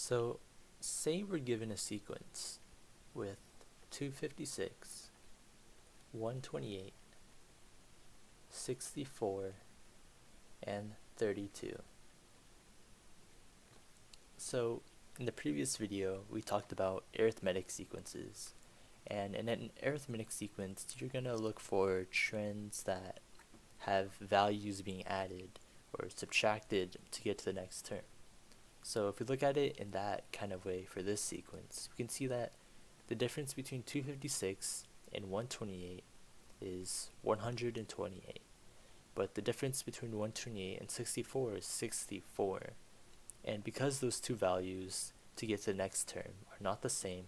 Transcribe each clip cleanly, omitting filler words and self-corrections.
So say we're given a sequence with 256, 128, 64, and 32. So in the previous video we talked about arithmetic sequences, and in an arithmetic sequence you're going to look for trends that have values being added or subtracted to get to the next term. So if we look at it in that kind of way for this sequence, we can see that the difference between 256 and 128 is 128, but the difference between 128 and 64 is 64. And because those two values to get to the next term are not the same,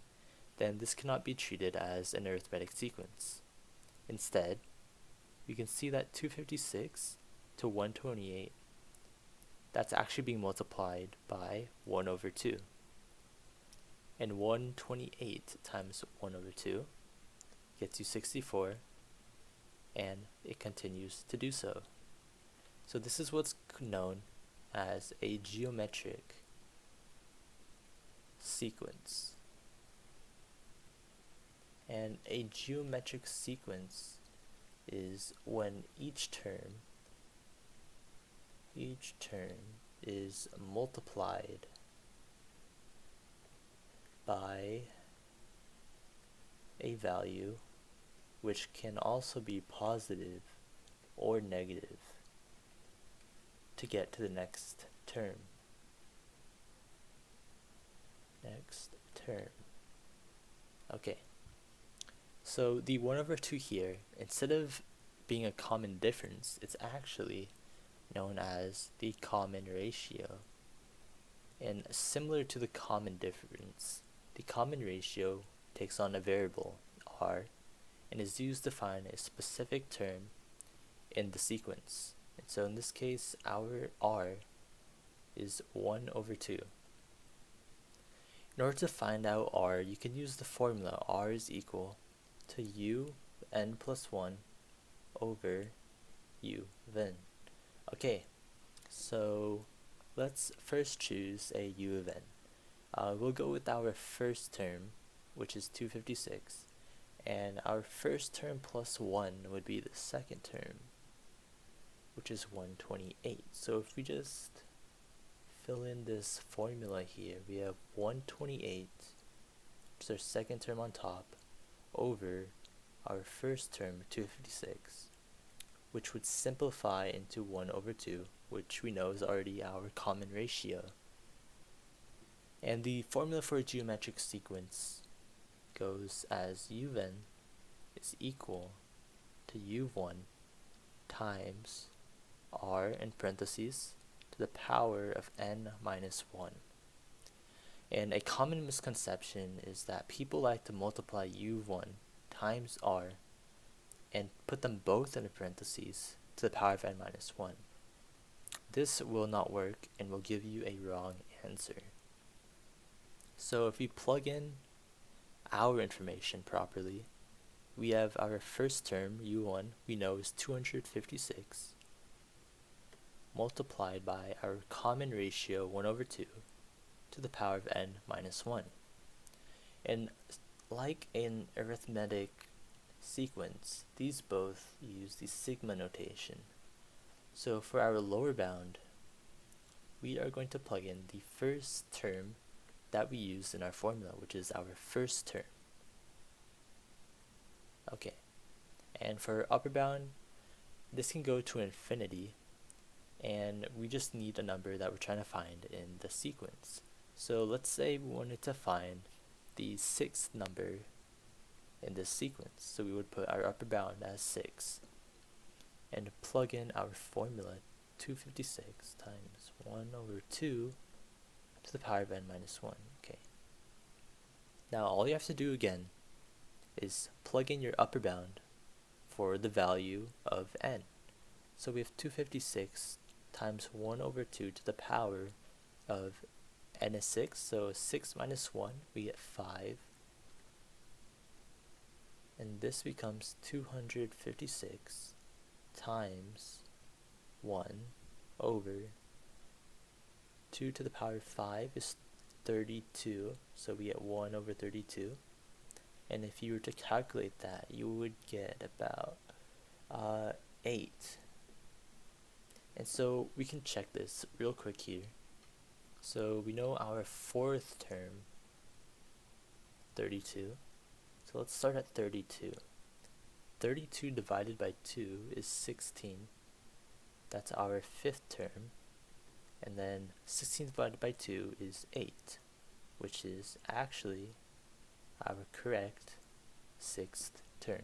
then this cannot be treated as an arithmetic sequence. Instead, we can see that 256 to 128, that's actually being multiplied by 1 over 2. And 128 times 1 over 2 gets you 64, and it continues to do so. So this is what's known as a geometric sequence. And a geometric sequence is when each term is multiplied by a value which can also be positive or negative to get to the next term. Okay, so the 1 over 2 here, instead of being a common difference, it's actually known as the common ratio. And similar to the common difference, the common ratio takes on a variable, r, and is used to find a specific term in the sequence. And so in this case, our r is 1 over 2. In order to find out r, you can use the formula r is equal to un plus 1 over u of n. Okay, so let's first choose a u of n. We'll go with our first term, which is 256, and our first term plus 1 would be the second term, which is 128. So if we just fill in this formula here, we have 128, which is our second term on top, over our first term, 256, which would simplify into 1 over 2, which we know is already our common ratio. And the formula for a geometric sequence goes as u of n is equal to u of 1 times r in parentheses to the power of n minus 1. And a common misconception is that people like to multiply u of 1 times r and put them both in parentheses to the power of n minus 1. This will not work and will give you a wrong answer. So if we plug in our information properly, we have our first term, u1, we know is 256, multiplied by our common ratio, 1 over 2, to the power of n minus 1. And like in arithmetic sequence, these both use the sigma notation. So for our lower bound, we are going to plug in the first term that we used in our formula, which is our first term. Okay, and for upper bound, this can go to infinity, and we just need a number that we're trying to find in the sequence. So let's say we wanted to find the 6th number in this sequence. So we would put our upper bound as 6 and plug in our formula, 256 times 1 over 2 to the power of n minus 1. Okay. Now all you have to do again is plug in your upper bound for the value of n. So we have 256 times 1 over 2 to the power of n is 6, so 6 minus 1, we get 5. And this becomes 256 times 1 over 2 to the power of 5 is 32, so we get 1 over 32. And if you were to calculate that, you would get about 8. And so we can check this real quick here. So we know our fourth term, 32. So let's start at 32. 32 divided by 2 is 16. That's our fifth term. And then 16 divided by 2 is 8, which is actually our correct sixth term.